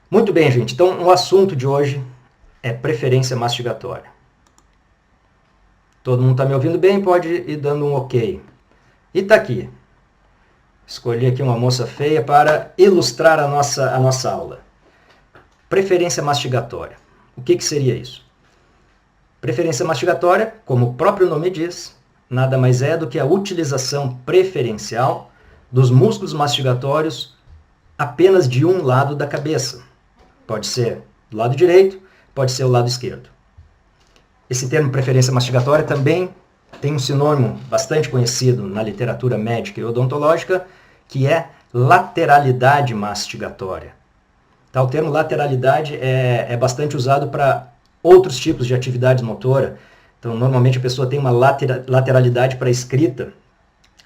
Muito bem, gente. Então, o assunto de hoje é preferência mastigatória. Todo mundo está me ouvindo bem? Pode ir dando um ok. E está aqui. Escolhi aqui uma moça feia para ilustrar a nossa aula. Preferência mastigatória. O que seria isso? Preferência mastigatória, como o próprio nome diz, nada mais é do que a utilização preferencial dos músculos mastigatórios apenas de um lado da cabeça. Pode ser do lado direito, pode ser o lado esquerdo. Esse termo preferência mastigatória também tem um sinônimo bastante conhecido na literatura médica e odontológica, que é lateralidade mastigatória. Tá, o termo lateralidade é bastante usado para outros tipos de atividades motora. Então, normalmente a pessoa tem uma lateralidade para a escrita.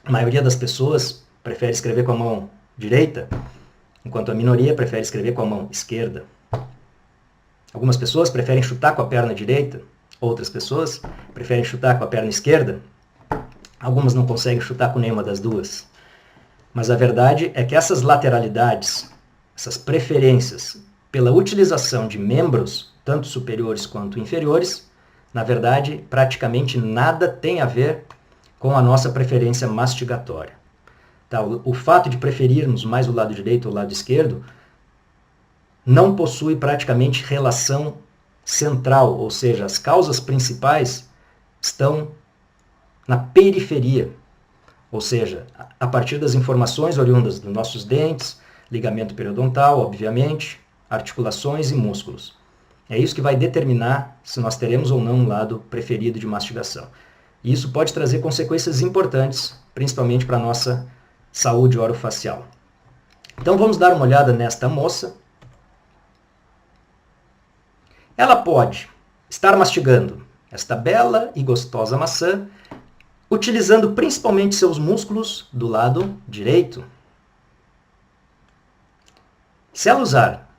A maioria das pessoas prefere escrever com a mão direita, enquanto a minoria prefere escrever com a mão esquerda. Algumas pessoas preferem chutar com a perna direita, outras pessoas preferem chutar com a perna esquerda. Algumas não conseguem chutar com nenhuma das duas. Mas a verdade é que essas lateralidades, essas preferências pela utilização de membros, tanto superiores quanto inferiores, na verdade, praticamente nada tem a ver com a nossa preferência mastigatória. Tá? O fato de preferirmos mais o lado direito ou o lado esquerdo não possui praticamente relação central, ou seja, as causas principais estão na periferia, ou seja, a partir das informações oriundas dos nossos dentes, ligamento periodontal, obviamente, articulações e músculos. É isso que vai determinar se nós teremos ou não um lado preferido de mastigação. E isso pode trazer consequências importantes, principalmente para a nossa saúde orofacial. Então vamos dar uma olhada nesta moça. Ela pode estar mastigando esta bela e gostosa maçã, utilizando principalmente seus músculos do lado direito. Se ela usar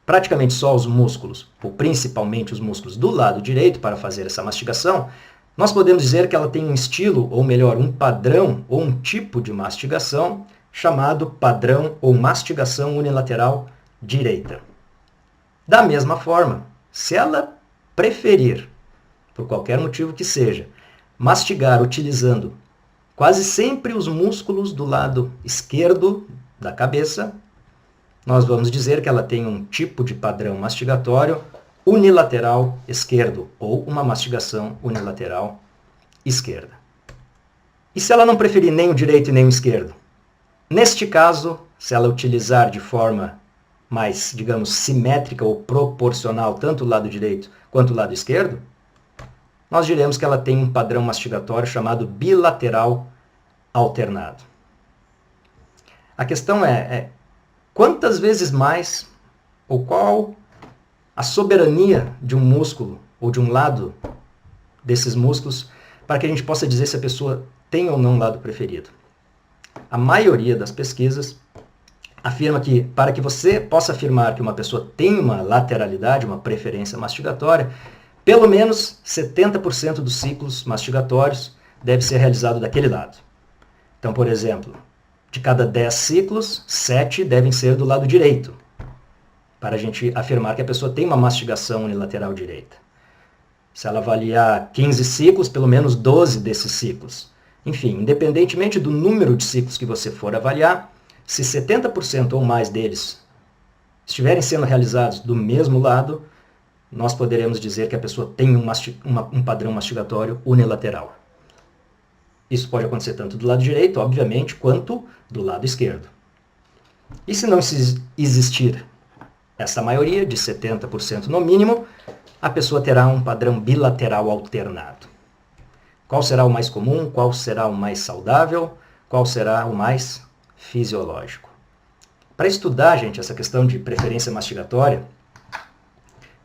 praticamente só os músculos, ou principalmente os músculos do lado direito para fazer essa mastigação, nós podemos dizer que ela tem um estilo, ou melhor, um padrão ou um tipo de mastigação chamado padrão ou mastigação unilateral direita. Da mesma forma, se ela preferir, por qualquer motivo que seja, mastigar utilizando quase sempre os músculos do lado esquerdo da cabeça, nós vamos dizer que ela tem um tipo de padrão mastigatório unilateral esquerdo, ou uma mastigação unilateral esquerda. E se ela não preferir nem o direito e nem o esquerdo? Neste caso, se ela utilizar de forma mais, digamos, simétrica ou proporcional, tanto o lado direito quanto o lado esquerdo, nós diremos que ela tem um padrão mastigatório chamado bilateral alternado. A questão é quantas vezes mais, ou qual a soberania de um músculo, ou de um lado desses músculos, para que a gente possa dizer se a pessoa tem ou não um lado preferido. A maioria das pesquisas afirma que, para que você possa afirmar que uma pessoa tem uma lateralidade, uma preferência mastigatória, pelo menos 70% dos ciclos mastigatórios deve ser realizado daquele lado. Então, por exemplo, de cada 10 ciclos, 7 devem ser do lado direito, para a gente afirmar que a pessoa tem uma mastigação unilateral direita. Se ela avaliar 15 ciclos, pelo menos 12 desses ciclos. Enfim, independentemente do número de ciclos que você for avaliar, se 70% ou mais deles estiverem sendo realizados do mesmo lado, nós poderemos dizer que a pessoa tem um padrão mastigatório unilateral. Isso pode acontecer tanto do lado direito, obviamente, quanto do lado esquerdo. E se não existir essa maioria, de 70% no mínimo, a pessoa terá um padrão bilateral alternado. Qual será o mais comum? Qual será o mais saudável? Qual será o mais fisiológico? Para estudar, gente, essa questão de preferência mastigatória,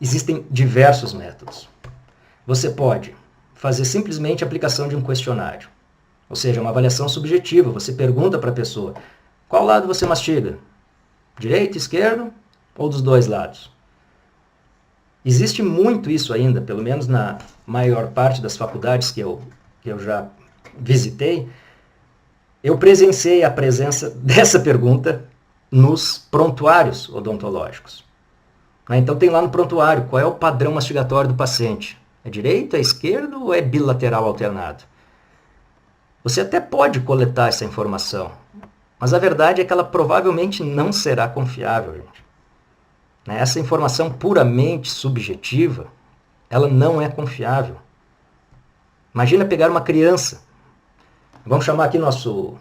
existem diversos métodos. Você pode fazer simplesmente a aplicação de um questionário, ou seja, uma avaliação subjetiva. Você pergunta para a pessoa, qual lado você mastiga? Direito, esquerdo ou dos dois lados? Existe muito isso ainda, pelo menos na maior parte das faculdades que eu já visitei. Eu presenciei a presença dessa pergunta nos prontuários odontológicos. Então tem lá no prontuário qual é o padrão mastigatório do paciente. É direito, é esquerdo ou é bilateral alternado? Você até pode coletar essa informação, mas a verdade é que ela provavelmente não será confiável, gente. Essa informação puramente subjetiva, ela não é confiável. Imagina pegar uma criança. Vamos chamar aqui nosso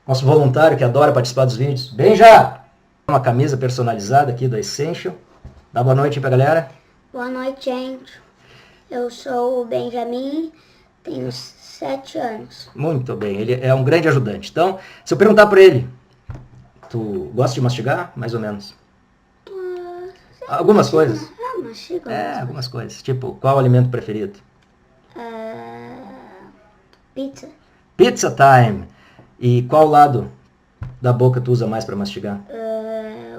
voluntário que adora participar dos vídeos. Benja! Uma camisa personalizada aqui do Essential. Dá boa noite pra galera. Boa noite, gente. Eu sou o Benjamin, tenho 7 anos. Muito bem, ele é um grande ajudante. Então, se eu perguntar para ele, tu gosta de mastigar? Mais ou menos. Algumas coisas. Mastigo. Algumas coisas. Tipo, qual o alimento preferido? Pizza. Pizza time. E qual lado da boca tu usa mais para mastigar?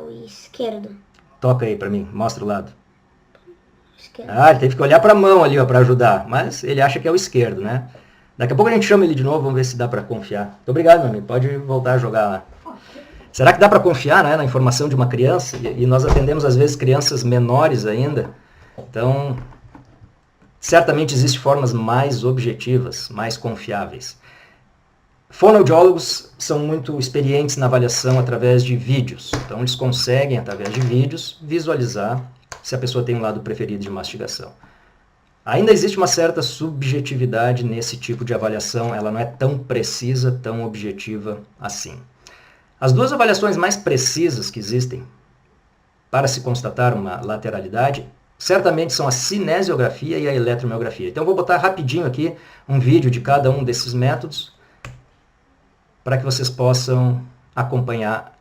O esquerdo. Toca aí para mim, mostra o lado. Esquerdo. Ele teve que olhar para a mão ali para ajudar, mas ele acha que é o esquerdo, né? Daqui a pouco a gente chama ele de novo, vamos ver se dá para confiar. Muito obrigado, meu amigo. Pode voltar a jogar lá. Será que dá para confiar, né, na informação de uma criança? E nós atendemos, às vezes, crianças menores ainda. Então, certamente existem formas mais objetivas, mais confiáveis. Fonoaudiólogos são muito experientes na avaliação através de vídeos. Então, eles conseguem, através de vídeos, visualizar se a pessoa tem um lado preferido de mastigação. Ainda existe uma certa subjetividade nesse tipo de avaliação, ela não é tão precisa, tão objetiva assim. As duas avaliações mais precisas que existem para se constatar uma lateralidade, certamente são a cinesiografia e a eletromiografia. Então, vou botar rapidinho aqui um vídeo de cada um desses métodos para que vocês possam acompanhar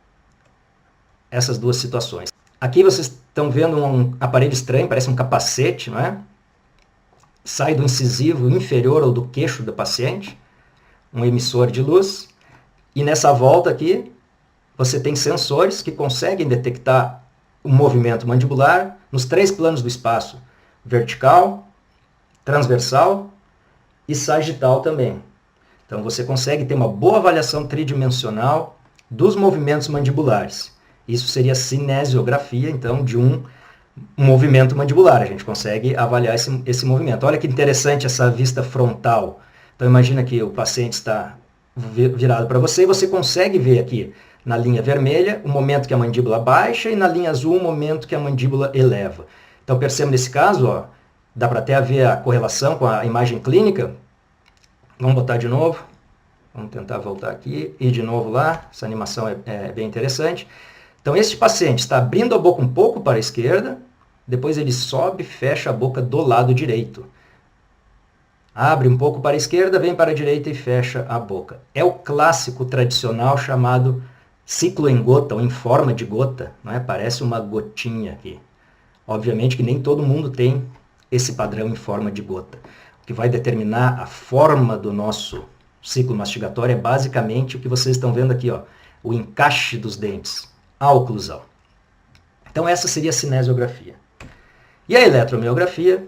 essas duas situações. Aqui vocês estão vendo um aparelho estranho, parece um capacete, não é? Sai do incisivo inferior ou do queixo do paciente, um emissor de luz, e nessa volta aqui você tem sensores que conseguem detectar o movimento mandibular nos 3 planos do espaço, vertical, transversal e sagital também. Então você consegue ter uma boa avaliação tridimensional dos movimentos mandibulares. Isso seria a cinesiografia, então, de um movimento mandibular. A gente consegue avaliar esse movimento. Olha que interessante essa vista frontal. Então imagina que o paciente está virado para você e você consegue ver aqui na linha vermelha o momento que a mandíbula baixa e na linha azul o momento que a mandíbula eleva. Então perceba nesse caso, dá para até ver a correlação com a imagem clínica. Vamos botar de novo. Vamos tentar voltar aqui e de novo lá. Essa animação é bem interessante. Então este paciente está abrindo a boca um pouco para a esquerda, depois ele sobe e fecha a boca do lado direito. Abre um pouco para a esquerda, vem para a direita e fecha a boca. É o clássico tradicional chamado ciclo em gota, ou em forma de gota. Não é? Parece uma gotinha aqui. Obviamente que nem todo mundo tem esse padrão em forma de gota. O que vai determinar a forma do nosso ciclo mastigatório é basicamente o que vocês estão vendo aqui, o encaixe dos dentes, a oclusão. Então essa seria a cinesiografia. E a eletromiografia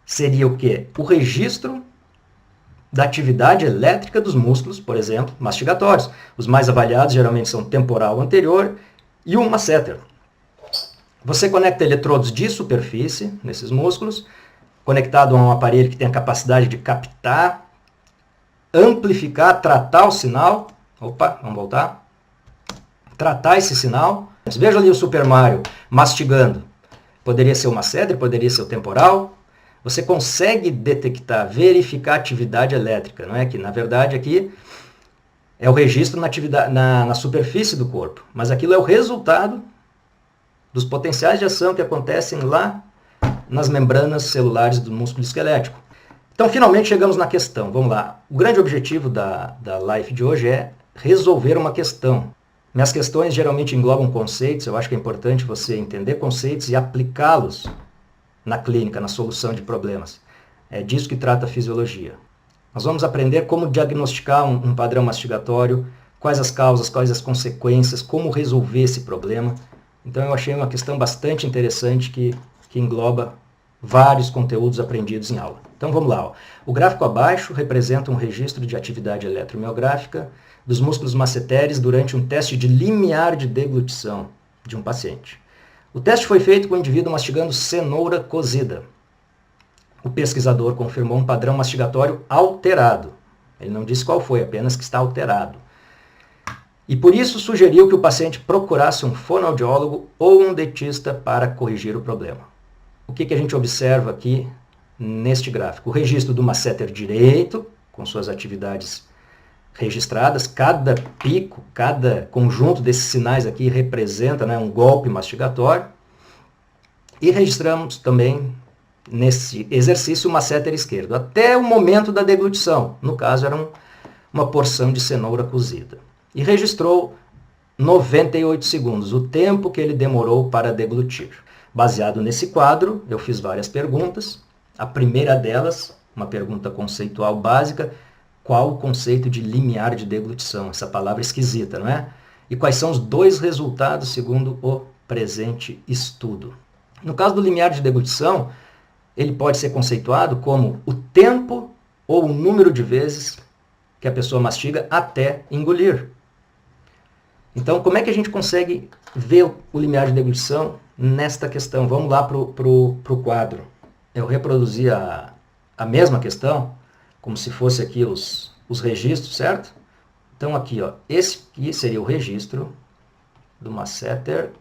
seria o quê? O registro da atividade elétrica dos músculos, por exemplo, mastigatórios. Os mais avaliados geralmente são temporal anterior e o masseter. Você conecta eletrodos de superfície nesses músculos, conectado a um aparelho que tem a capacidade de captar, amplificar, tratar o sinal. Opa, vamos voltar. Tratar esse sinal. Veja ali o Super Mario mastigando. Poderia ser o masseter, poderia ser o temporal. Você consegue detectar, verificar a atividade elétrica, não é? Que na verdade aqui é o registro na superfície do corpo. Mas aquilo é o resultado dos potenciais de ação que acontecem lá nas membranas celulares do músculo esquelético. Então, finalmente chegamos na questão. Vamos lá. O grande objetivo da live de hoje é resolver uma questão. Minhas questões geralmente englobam conceitos. Eu acho que é importante você entender conceitos e aplicá-los na clínica, na solução de problemas. É disso que trata a fisiologia. Nós vamos aprender como diagnosticar um padrão mastigatório, quais as causas, quais as consequências, como resolver esse problema. Então eu achei uma questão bastante interessante que engloba vários conteúdos aprendidos em aula. Então vamos lá. O gráfico abaixo representa um registro de atividade eletromiográfica dos músculos masseteres durante um teste de limiar de deglutição de um paciente. O teste foi feito com o indivíduo mastigando cenoura cozida. O pesquisador confirmou um padrão mastigatório alterado. Ele não disse qual foi, apenas que está alterado. E por isso sugeriu que o paciente procurasse um fonoaudiólogo ou um dentista para corrigir o problema. O que a gente observa aqui neste gráfico? O registro do masseter direito, com suas atividades registradas. Cada pico, cada conjunto desses sinais aqui representa, né, um golpe mastigatório. E registramos também, nesse exercício, o masseter esquerdo, até o momento da deglutição. No caso, era uma porção de cenoura cozida. E registrou 98 segundos, o tempo que ele demorou para deglutir. Baseado nesse quadro, eu fiz várias perguntas. A primeira delas, uma pergunta conceitual básica: qual o conceito de limiar de deglutição? Essa palavra esquisita, não é? E quais são os dois resultados segundo o presente estudo? No caso do limiar de deglutição, ele pode ser conceituado como o tempo ou o número de vezes que a pessoa mastiga até engolir. Então, como é que a gente consegue ver o limiar de deglutição nesta questão? Vamos lá para o quadro. Eu reproduzi a mesma questão, como se fosse aqui os registros, certo? Então, aqui, ó, esse aqui seria o registro do masseter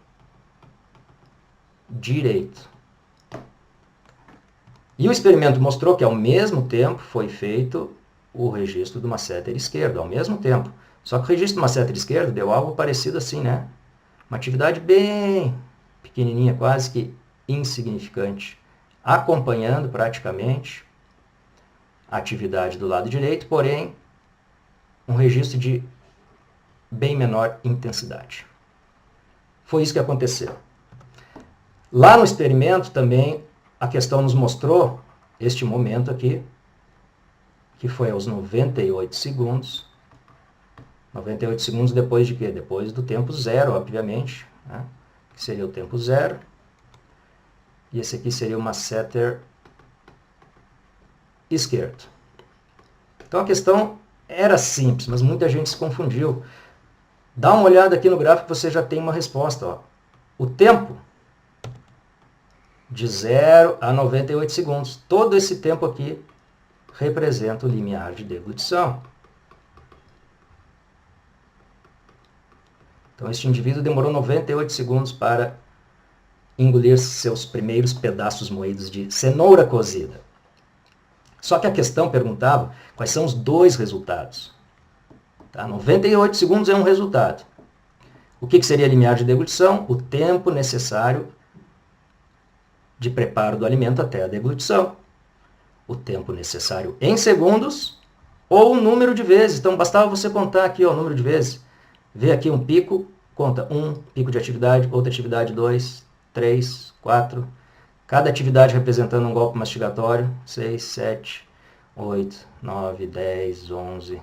direito. E o experimento mostrou que, ao mesmo tempo, foi feito o registro do masseter esquerdo, ao mesmo tempo. Só que o registro do masseter esquerdo deu algo parecido assim, né? Uma atividade bem pequenininha, quase que insignificante, acompanhando praticamente a atividade do lado direito, porém, um registro de bem menor intensidade. Foi isso que aconteceu. Lá no experimento também, a questão nos mostrou este momento aqui, que foi aos 98 segundos. 98 segundos depois de quê? Depois do tempo zero, obviamente, né? Que seria o tempo zero. E esse aqui seria o masseter esquerdo. Então a questão era simples, mas muita gente se confundiu. Dá uma olhada aqui no gráfico, você já tem uma resposta. Ó. O tempo de 0 a 98 segundos. Todo esse tempo aqui representa o limiar de deglutição. Então, este indivíduo demorou 98 segundos para engolir seus primeiros pedaços moídos de cenoura cozida. Só que a questão perguntava quais são os dois resultados. Tá? 98 segundos é um resultado. O que seria limiar de deglutição? O tempo necessário de preparo do alimento até a deglutição. O tempo necessário em segundos ou o número de vezes. Então, bastava você contar aqui ó, o número de vezes. Vê aqui um pico, conta 1, pico de atividade, outra atividade 2, 3, 4. Cada atividade representando um golpe mastigatório. 6, 7, 8, 9, 10, 11,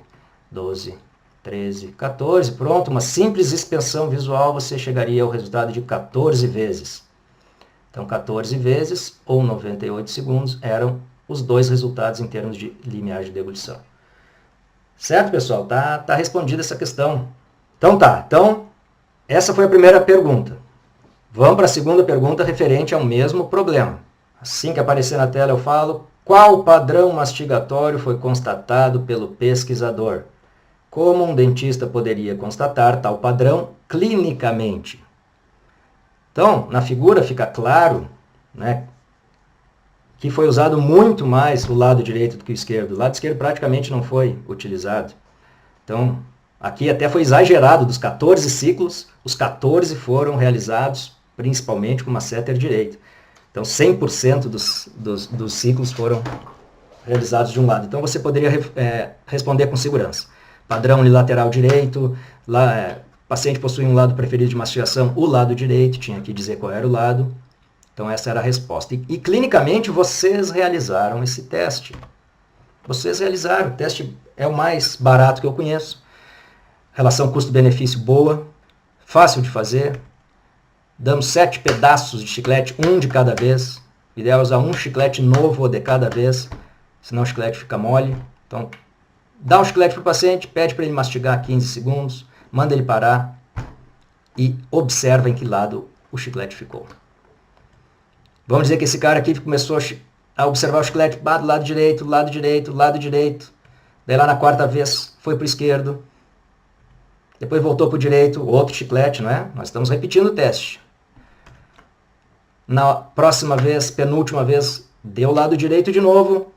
12, 13, 14. Pronto, uma simples inspeção visual, você chegaria ao resultado de 14 vezes. Então, 14 vezes, ou 98 segundos, eram os dois resultados em termos de limiar de deglutição. Certo, pessoal? Tá respondida essa questão. Então tá, essa foi a primeira pergunta. Vamos para a segunda pergunta referente ao mesmo problema. Assim que aparecer na tela eu falo, qual padrão mastigatório foi constatado pelo pesquisador? Como um dentista poderia constatar tal padrão clinicamente? Então, na figura fica claro, né, que foi usado muito mais o lado direito do que o esquerdo. O lado esquerdo praticamente não foi utilizado. Então, aqui até foi exagerado, dos 14 ciclos, os 14 foram realizados principalmente com masseter direito. Então, 100% dos ciclos foram realizados de um lado. Então, você poderia responder com segurança. Padrão unilateral direito, paciente possui um lado preferido de mastigação, o lado direito, tinha que dizer qual era o lado. Então, essa era a resposta. E clinicamente, vocês realizaram esse teste. Vocês realizaram. O teste é o mais barato que eu conheço. Relação custo-benefício boa, fácil de fazer. Damos 7 pedaços de chiclete, um de cada vez. O ideal é usar um chiclete novo de cada vez, senão o chiclete fica mole. Então, dá um chiclete para o paciente, pede para ele mastigar 15 segundos, manda ele parar e observa em que lado o chiclete ficou. Vamos dizer que esse cara aqui começou a observar o chiclete do lado direito, lado direito, lado direito. Daí lá na quarta vez foi para o esquerdo. Depois voltou para o direito, outro chiclete, não é? Nós estamos repetindo o teste. Na próxima vez, penúltima vez, deu lado direito de novo.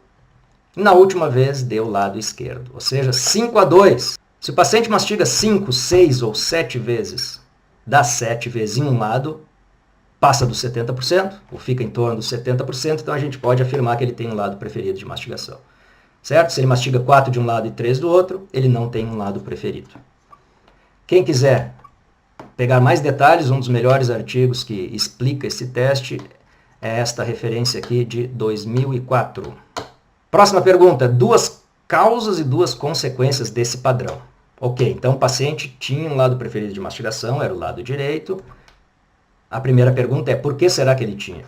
Na última vez, deu lado esquerdo. Ou seja, 5-2. Se o paciente mastiga 5, 6 ou 7 vezes, dá 7 vezes em um lado, passa dos 70%, ou fica em torno dos 70%, então a gente pode afirmar que ele tem um lado preferido de mastigação. Certo? Se ele mastiga 4 de um lado e 3 do outro, ele não tem um lado preferido. Quem quiser pegar mais detalhes, um dos melhores artigos que explica esse teste é esta referência aqui de 2004. Próxima pergunta, 2 causas e 2 consequências desse padrão. Ok, então o paciente tinha um lado preferido de mastigação, era o lado direito. A primeira pergunta é, por que será que ele tinha?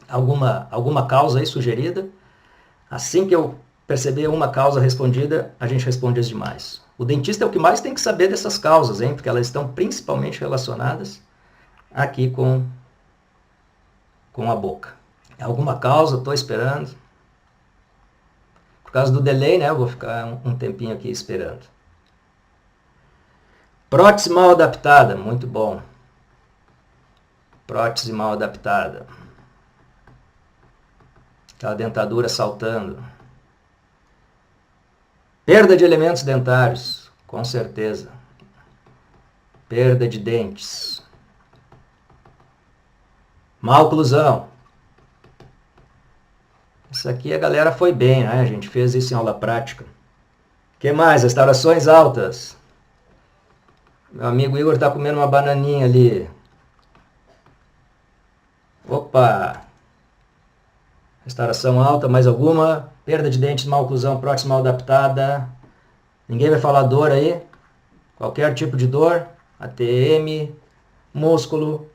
Alguma causa aí sugerida? Assim que eu perceber uma causa respondida, a gente responde as demais. O dentista é o que mais tem que saber dessas causas, hein? Porque elas estão principalmente relacionadas aqui com a boca. Alguma causa, estou esperando. Por causa do delay, né? Eu vou ficar um tempinho aqui esperando. Prótese mal adaptada, muito bom. Prótese mal adaptada. Aquela dentadura saltando. Perda de elementos dentários, com certeza. Perda de dentes. Má oclusão. Isso aqui a galera foi bem, né? A gente fez isso em aula prática. O que mais? Restaurações altas. Meu amigo Igor está comendo uma bananinha ali. Opa! Restauração alta, mais alguma? Perda de dentes, má oclusão, prótese mal adaptada. Ninguém vai falar dor aí? Qualquer tipo de dor? ATM, músculo,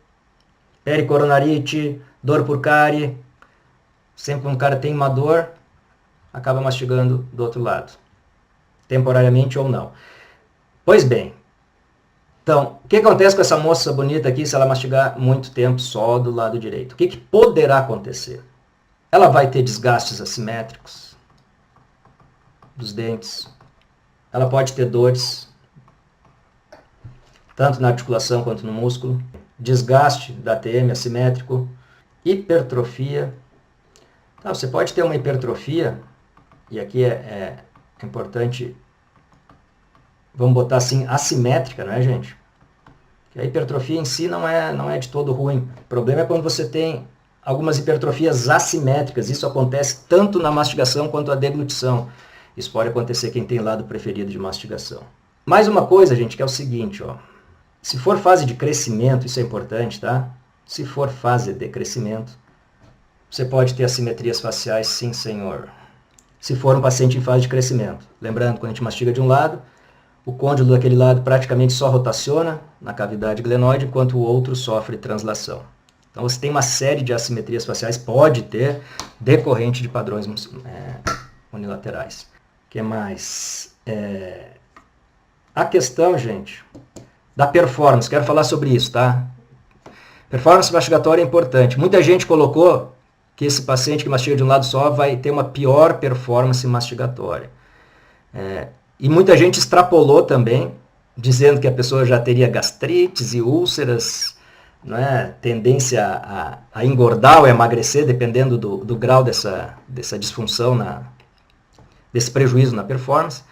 pericoronarite, dor por cárie. Sempre quando o cara tem uma dor, acaba mastigando do outro lado. Temporariamente ou não. Pois bem. Então, o que acontece com essa moça bonita aqui se ela mastigar muito tempo só do lado direito? O que poderá acontecer? Ela vai ter desgastes assimétricos dos dentes. Ela pode ter dores, tanto na articulação quanto no músculo. Desgaste da ATM assimétrico. Hipertrofia. Então, você pode ter uma hipertrofia, e aqui é importante, vamos botar assim, assimétrica, não é, gente? A hipertrofia em si não é de todo ruim. O problema é quando você tem algumas hipertrofias assimétricas. Isso acontece tanto na mastigação quanto na deglutição. Isso pode acontecer quem tem lado preferido de mastigação. Mais uma coisa, gente, que é o seguinte, ó. Se for fase de crescimento, isso é importante, tá? Se for fase de crescimento, você pode ter assimetrias faciais, sim, senhor. Se for um paciente em fase de crescimento. Lembrando, quando a gente mastiga de um lado, o côndilo daquele lado praticamente só rotaciona na cavidade glenoide, enquanto o outro sofre translação. Então você tem uma série de assimetrias faciais, pode ter, decorrente de padrões unilaterais. O que mais? A questão, gente, da performance, quero falar sobre isso, tá? Performance mastigatória é importante. Muita gente colocou que esse paciente que mastiga de um lado só vai ter uma pior performance mastigatória. E muita gente extrapolou também, dizendo que a pessoa já teria gastrites e úlceras, não é? Tendência a engordar ou a emagrecer, dependendo do grau dessa disfunção, desse prejuízo na performance.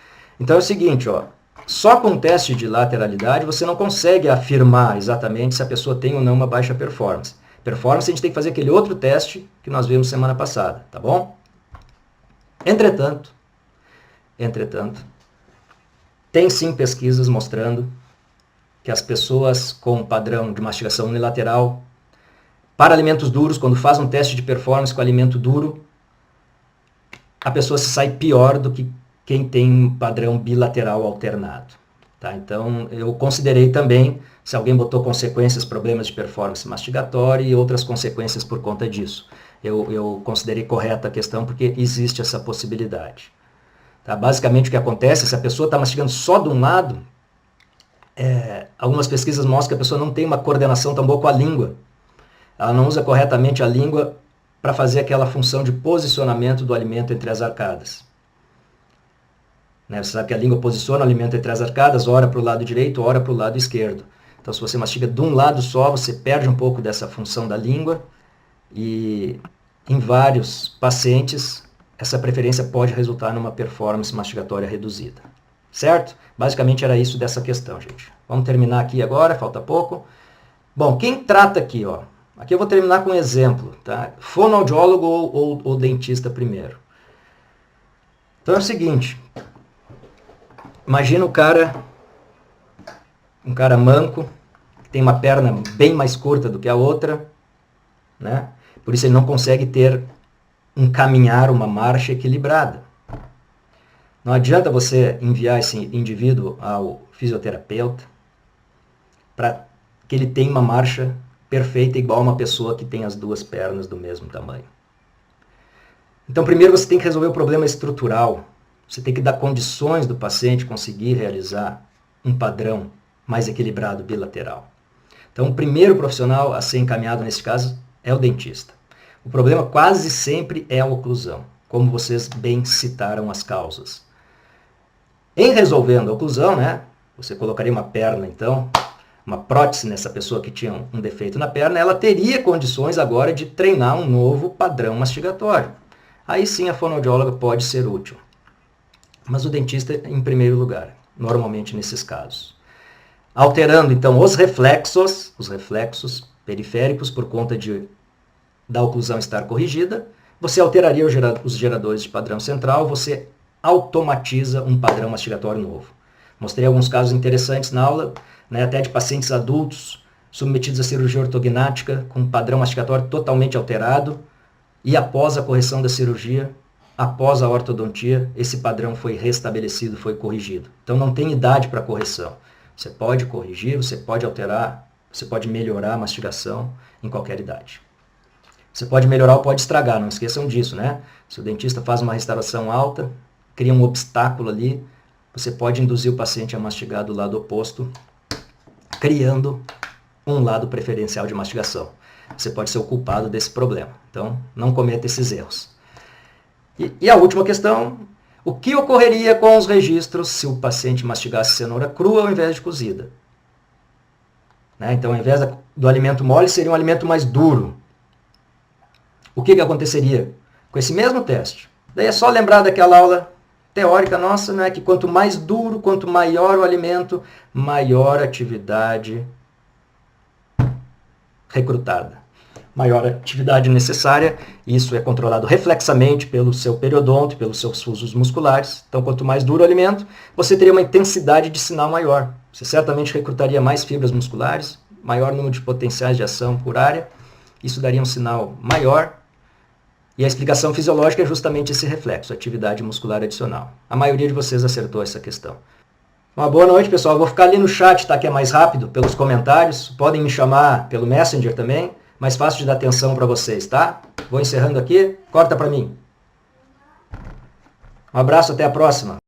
Então é o seguinte, ó, só com o teste de lateralidade você não consegue afirmar exatamente se a pessoa tem ou não uma baixa performance. Performance a gente tem que fazer aquele outro teste que nós vimos semana passada, tá bom? Entretanto, tem sim pesquisas mostrando que as pessoas com padrão de mastigação unilateral, para alimentos duros, quando faz um teste de performance com alimento duro, a pessoa se sai pior do que quem tem um padrão bilateral alternado. Tá? Então, eu considerei também, se alguém botou consequências, problemas de performance mastigatória e outras consequências por conta disso. Eu considerei correta a questão porque existe essa possibilidade. Tá? Basicamente, o que acontece, se a pessoa está mastigando só de um lado, algumas pesquisas mostram que a pessoa não tem uma coordenação tão boa com a língua. Ela não usa corretamente a língua para fazer aquela função de posicionamento do alimento entre as arcadas. Né? Você sabe que a língua posiciona o alimento entre as arcadas, ora para o lado direito, ora para o lado esquerdo. Então, se você mastiga de um lado só, você perde um pouco dessa função da língua e em vários pacientes, essa preferência pode resultar numa performance mastigatória reduzida. Certo? Basicamente era isso dessa questão, gente. Vamos terminar aqui agora, falta pouco. Bom, quem trata aqui, ó? Aqui eu vou terminar com um exemplo, tá? Fonoaudiólogo ou dentista primeiro. Então é o seguinte, imagina um cara manco, que tem uma perna bem mais curta do que a outra, né? Por isso ele não consegue ter um caminhar, uma marcha equilibrada. Não adianta você enviar esse indivíduo ao fisioterapeuta para que ele tenha uma marcha perfeita igual a uma pessoa que tem as duas pernas do mesmo tamanho. Então, primeiro você tem que resolver o problema estrutural. Você tem que dar condições do paciente conseguir realizar um padrão mais equilibrado bilateral. Então, o primeiro profissional a ser encaminhado nesse caso é o dentista. O problema quase sempre é a oclusão, como vocês bem citaram as causas. Em resolvendo a oclusão, né, você colocaria uma perna, então, uma prótese nessa pessoa que tinha um defeito na perna, ela teria condições agora de treinar um novo padrão mastigatório. Aí sim a fonoaudióloga pode ser útil. Mas o dentista em primeiro lugar, normalmente nesses casos. Alterando então os reflexos periféricos por conta da oclusão estar corrigida, você alteraria os geradores de padrão central, você automatiza um padrão mastigatório novo. Mostrei alguns casos interessantes na aula, né, até de pacientes adultos submetidos à cirurgia ortognática com um padrão mastigatório totalmente alterado e após a correção da cirurgia, após a ortodontia, esse padrão foi restabelecido, foi corrigido. Então não tem idade para correção. Você pode corrigir, você pode alterar, você pode melhorar a mastigação em qualquer idade. Você pode melhorar ou pode estragar, não esqueçam disso, né? Se o dentista faz uma restauração alta, cria um obstáculo ali, você pode induzir o paciente a mastigar do lado oposto, criando um lado preferencial de mastigação. Você pode ser o culpado desse problema. Então, não cometa esses erros. E a última questão, o que ocorreria com os registros se o paciente mastigasse cenoura crua ao invés de cozida? Né? Então, ao invés do alimento mole, seria um alimento mais duro. O que aconteceria com esse mesmo teste? Daí é só lembrar daquela aula teórica nossa, né, que quanto mais duro, quanto maior o alimento, maior a atividade recrutada. Maior a atividade necessária, isso é controlado reflexamente pelo seu periodonto, pelos seus fusos musculares. Então, quanto mais duro o alimento, você teria uma intensidade de sinal maior. Você certamente recrutaria mais fibras musculares, maior número de potenciais de ação por área. Isso daria um sinal maior. E a explicação fisiológica é justamente esse reflexo, atividade muscular adicional. A maioria de vocês acertou essa questão. Uma boa noite, pessoal. Eu vou ficar ali no chat, tá, que é mais rápido, pelos comentários. Podem me chamar pelo Messenger também. Mais fácil de dar atenção para vocês, tá? Vou encerrando aqui. Corta para mim. Um abraço, até a próxima.